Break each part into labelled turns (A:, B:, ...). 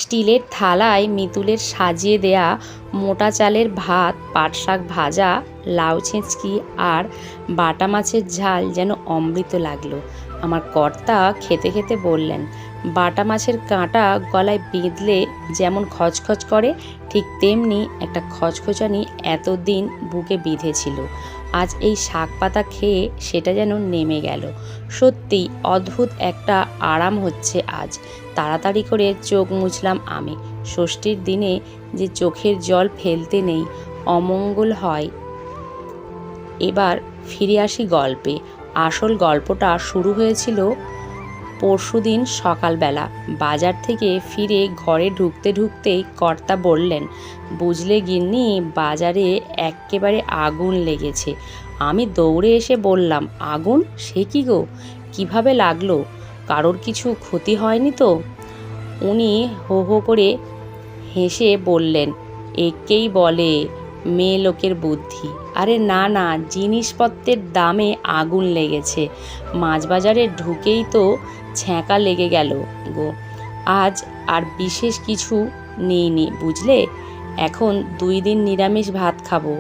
A: স্টিলের থালায় মিতুলের সাজিয়ে দেয়া মোটা চালের ভাত, পাট শাক ভাজা, লাউ ছেঁচকি আর বাটা মাছের ঝাল যেন অমৃত লাগলো। আমার কর্তা খেতে খেতে বললেন, বাটা মাছের কাঁটা গলায় বেঁধলে যেমন খচখচ করে, ঠিক তেমনি একটা খচখচানি এতদিন বুকে বিঁধেছিল। আজ এই শাক পাতা খেয়ে সেটা যেন নেমে গেল। সত্যিই অদ্ভুত একটা আরাম হচ্ছে আজ। তাড়াতাড়ি করে চোখ মুছলাম আমি। ষষ্ঠীর দিনে যে চোখের জল ফেলতে নেই, অমঙ্গল হয়। এবার ফিরে আসি গল্পে। আসল গল্পটা শুরু হয়েছিল পরশুদিন সকালবেলা। বাজার থেকে ফিরে ঘরে ঢুকতে ঢুকতেই কর্তা বললেন, বুঝলে গিন্নি, বাজারে এক্কেবারে আগুন লেগেছে। আমি দৌড়ে এসে বললাম, আগুন? সে কি গো, কিভাবে লাগলো? কারোর কিছু ক্ষতি হয়নি তো? উনি হো হো করে হেসে বললেন, একেই বলে মেয়ে লোকের বুদ্ধি। আরে না না, জিনিসপত্রের দামে আগুন লেগেছে। মাছ বাজারে ঢুকেই তো ছ্যাঁকা লেগে গেল গো। আজ আর বিশেষ কিছু নিইনি বুঝলে। এখন 2 দিন নিরামিষ ভাত খাবো।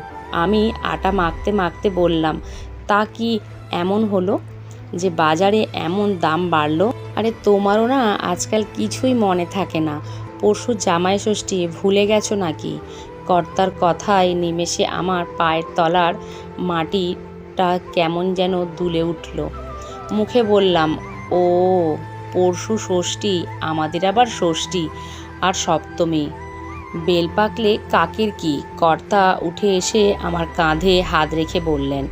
A: আমি আটা মাখতে মাখতে বললাম, তা কি এমন হলো যে বাজারে এমন দাম বাড়লো? আরে তোমারও না আজকাল কিছুই মনে থাকে না। পরশু জামাই ষষ্ঠী, ভুলে গেছো নাকি? কর্তার কথায় নিমেষে আমার পায়ের তলার মাটিটা কেমন যেন দুলে উঠল। মুখে বললাম, ও পরশু ষষ্ঠী, আমাদের আবার ষষ্ঠী আর সপ্তমী। বেল পাকলে কাকের কি? কর্তা উঠে এসে আমার কাঁধে হাত রেখে বললেন,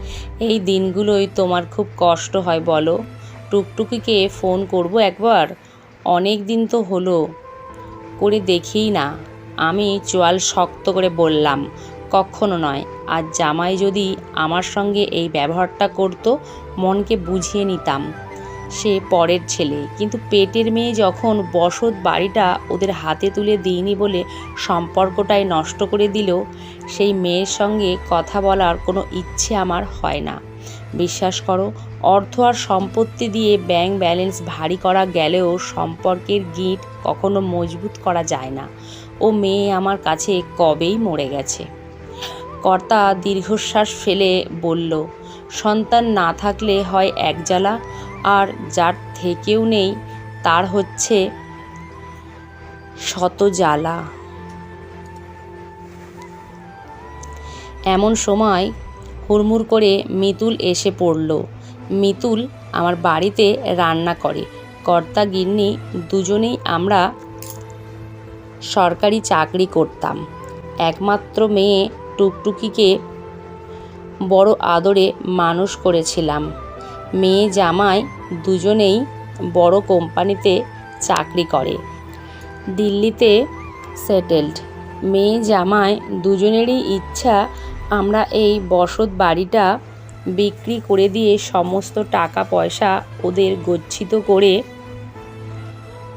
A: এই দিনগুলোই তোমার খুব কষ্ট হয় বলো? টুকটুকিকে ফোন করব একবার? অনেক দিন তো হলো, করে দেখেই না। আমি চোয়াল শক্ত করে বললাম, কখনো নয়। আজ জামাই যদি আমার সঙ্গে এই ব্যবহারটা করতো, মনকে বুঝিয়ে নিতাম সে পরের ছেলে, কিন্তু পেটের মেয়ে যখন বসত বাড়িটা ওদের হাতে তুলে দিইনি বলে সম্পর্কটাই নষ্ট করে দিল, সেই মেয়ের সঙ্গে কথা বলার কোনো ইচ্ছে আমার হয় না। বিশ্বাস করো, অর্থ আর সম্পত্তি দিয়ে ব্যাংক ব্যালেন্স ভারী করা গেলেও সম্পর্কের গিঁট কখনো মজবুত করা যায় না। ও মেয়ে আমার কাছে কবেই মরে গেছে। কর্তা দীর্ঘশ্বাস ফেলে বলল, সন্তান না থাকলে হয় এক জ্বালা, আর যার থেকেও নেই তার হচ্ছে শত জ্বালা। এমন সময় হুড়মুড় করে মিতুল এসে পড়ল। মিতুল আমার বাড়িতে রান্না করে। কর্তা গিন্নি দুজনেই আমরা সরকারি চাকরি করতাম। একমাত্র মেয়ে টুকটুকিকে বড় আদরে মানুষ করেছিলাম। মেয়ে জামাই দুজনেই বড় কোম্পানিতে চাকরি করে, দিল্লিতে সেটেলড। মেয়ে জামাই দুজনেরই ইচ্ছা আমরা এই বসত বাড়িটা বিক্রি করে দিয়ে সমস্ত টাকা পয়সা ওদের গচ্ছিত করে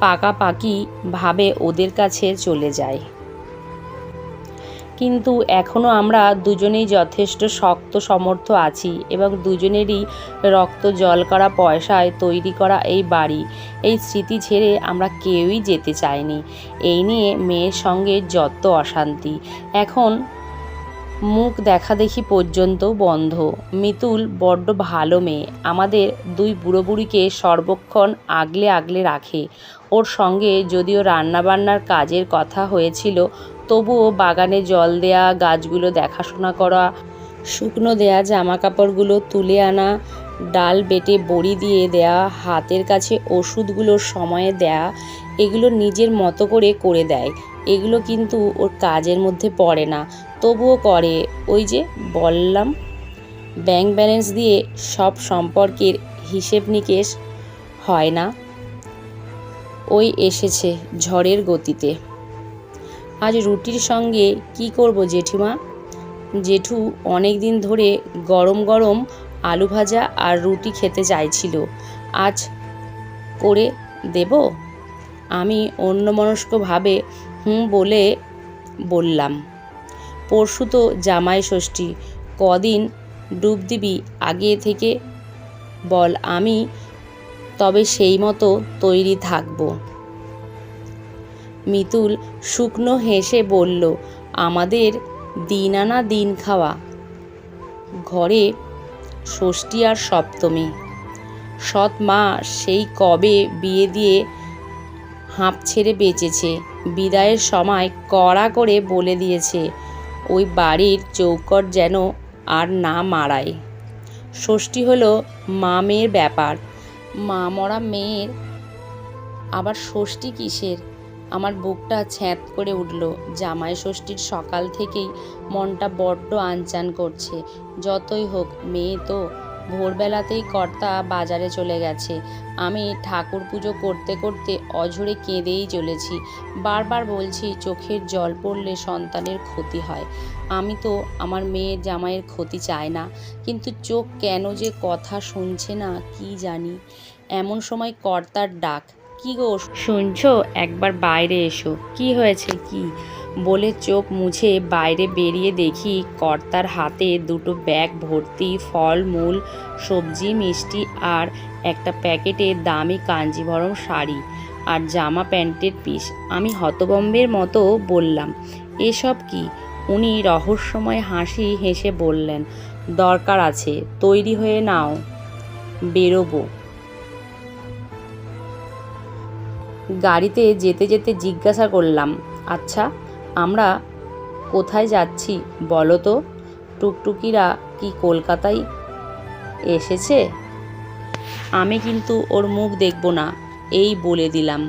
A: পাকাপাকিভাবে ওদের কাছে চলে যায়। কিন্তু এখনও আমরা দুজনেই যথেষ্ট শক্ত সমর্থ আছি এবং দুজনেরই রক্ত জল করা পয়সায় তৈরি করা এই বাড়ি, এই স্মৃতি ছেড়ে আমরা কেউই যেতে চাইনি। এই নিয়ে মেয়ের সঙ্গে যত অশান্তি, এখন মুখ দেখাদেখি পর্যন্ত বন্ধ। মিতুল বড্ড ভালো মেয়ে, আমাদের 2 বুড়ো বুড়িকে সর্বক্ষণ আগলে আগলে রাখে। ওর সঙ্গে যদিও রান্নাবান্নার কাজের কথা হয়েছিল, তবুও বাগানে জল দেয়া, গাছগুলো দেখাশোনা করা, শুকনো দেয়া জামা কাপড়গুলো তুলে আনা, ডাল বেটে বড়ি দিয়ে দেয়া, হাতের কাছে ওষুধগুলো সময়ে দেয়া, এগুলো নিজের মতো করে করে দেয়। এগুলো কিন্তু ওর কাজের মধ্যে পড়ে না, তবুও করে। ওই যে বললাম, ব্যাংক ব্যালেন্স দিয়ে সব সম্পর্কের হিসেব নিকেশ হয় না। ওই এসেছে ঝড়ের গতিতে। আজ রুটির সঙ্গে কি করব জেঠিমা? জেঠু অনেক দিন ধরে গরম গরম আলু ভাজা আর রুটি খেতে চাইছিল, আজ করে দেব? আমি অন্যমনস্কভাবে বলে বললাম, পরশু তো জামাই ষষ্ঠী, কদিন ডুব দিবি আগে থেকে বল, আমি তবে সেই মতো তৈরি থাকব। মিতুল শুকনো হেসে বলল, আমাদের দিন আনা দিন খাওয়া, ঘরে ষষ্ঠী আর সপ্তমী। সৎ মা সেই কবে বিয়ে দিয়ে হাঁপ ছেড়ে বেঁচেছে। বিদায়ের সময় কড়া করে বলে দিয়েছে, ওই বাড়ির চৌকট যেন আর না মারায়। ষষ্ঠী হলো মা মেয়ের ব্যাপার, মা মরা মেয়ের আবার ষষ্ঠী কিসের? আমার বুকটা ছ্যাঁত করে উঠল। জামাই ষষ্ঠীর সকাল থেকেই মনটা বড্ড আনচান করছে। যতই হোক মেয়ে তো। ভোরবেলাতেই কর্তা বাজারে চলে গেছে। আমি ঠাকুর পুজো করতে করতে অঝরে কেঁদেই চলেছি। বারবার বলছি চোখের জল পড়লে সন্তানের ক্ষতি হয়। আমি তো আমার মেয়ের জামাইয়ের ক্ষতি চাই না, কিন্তু চোখ কেন যে কথা শুনছে না কি জানি। এমন সময় কর্তার ডাক, কি গো শুনছো, একবার বাইরে এসো। কি হয়েছে কি? বলে চোখ মুছে বাইরে বেরিয়ে দেখি কর্তার হাতে দুটো ব্যাগ ভর্তি ফল মূল, সবজি, মিষ্টি আর একটা প্যাকেটে দামি কাঞ্জিভরম শাড়ি আর জামা প্যান্টের পিস। আমি হতভম্বের মতো বললাম, এসব কি? উনি রহস্যময় হাসি হেসে বললেন, দরকার আছে, তৈরি হয়ে নাও, বেরোবো। গাড়িতে যেতে যেতে জিজ্ঞাসা করলাম, আচ্ছা আমরা কোথায় যাচ্ছি বলো তো? টুকটুকিরা কি কলকাতায় এসেছে? আমি কিন্তু ওর মুখ দেখব না, এই বলে দিলাম।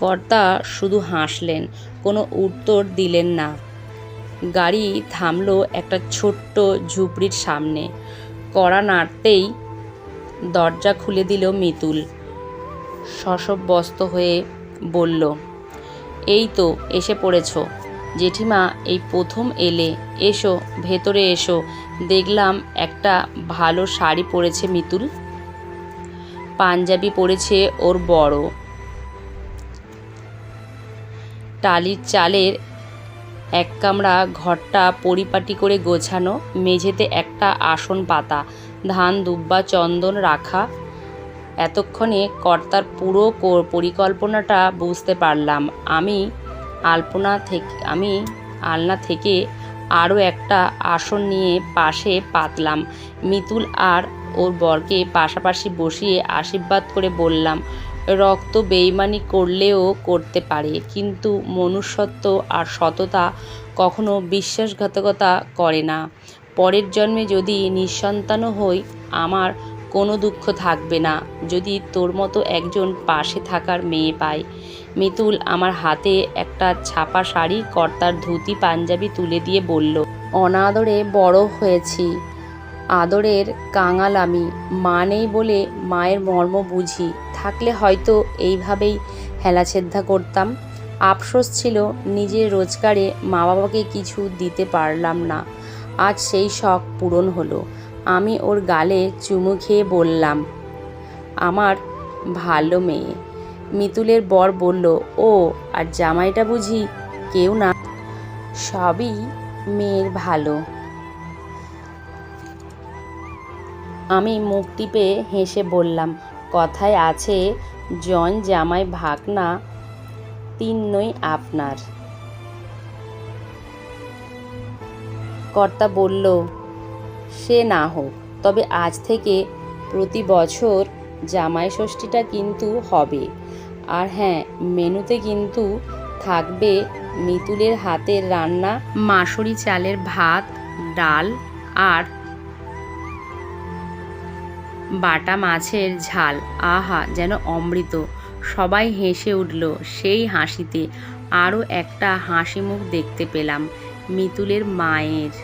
A: কর্তা শুধু হাসলেন, কোনো উত্তর দিলেন না। গাড়ি থামলো একটা ছোট্ট ঝুপড়ির সামনে। কড়া নাড়তেই দরজা খুলে দিল মিতুল। শশব্যস্ত হয়ে বলল, এই তো এসে পড়েছ জেঠিমা, এই প্রথম এলে, এসো ভেতরে এসো। দেখলাম একটা ভালো শাড়ি পরেছে মিতুল, পাঞ্জাবি পরেছে ওর বড়, টালির চালের এক কামরা ঘরটা পরিপাটি করে গোছানো, মেঝেতে একটা আসন পাতা, ধান দুব্বা চন্দন রাখা। এতক্ষণে কর্তার পুরো পরিকল্পনাটা বুঝতে পারলাম। আমি আলনা থেকে আরও একটা আসন নিয়ে পাশে পাতলাম। মিতুল আর ওর বরকে পাশাপাশি বসিয়ে আশীর্বাদ করে বললাম, রক্ত বেইমানি করলেও করতে পারে, কিন্তু মনুষ্যত্ব আর সততা কখনো বিশ্বাসঘাতকতা করে না। পরের জন্মে যদি নিঃসন্তানও হই, আমার কোনো দুঃখ থাকবে না যদি তোর মতো একজন পাশে থাকার মেয়ে পাই। মিতুল আমার হাতে একটা ছাপা শাড়ি, কর্তার ধুতি পাঞ্জাবি তুলে দিয়ে বলল, অনাদরে বড় হয়েছি, আদরের কাঙাল আমি। মা নেই বলে মায়ের মর্ম বুঝি, থাকলে হয়তো এইভাবেই হেলাছেদ্দা করতাম। আফসোস ছিল নিজের রোজগারে মা বাবাকে কিছু দিতে পারলাম না। আজ সেই শখ পূরণ হলো। আমি ওর গালে চুমু খেয়ে বললাম, আমার ভালো মেয়ে। মিতুলের বর বলল, ও আর জামাইটা বুঝি কেউ না, সবই মেয়ের ভালো। আমি মুখ টিপে হেসে বললাম, কথায় আছে, জন জামাই ভাগনা, তিন নই আপনার। কর্তা বলল, সে না হোক, তবে আজ থেকে প্রতি বছর জামাই ষষ্ঠীটা কিন্তু হবে। আর হ্যাঁ, মেনুতে কিন্তু থাকবে মিতুলের হাতের রান্না, মাসুরি চালের ভাত, ডাল আর বাটা মাছের ঝাল। আহা, যেন অমৃত। সবাই হেসে উঠল। সেই হাসিতে আরও একটা হাসি মুখ দেখতে পেলাম মিতুলের মায়ের।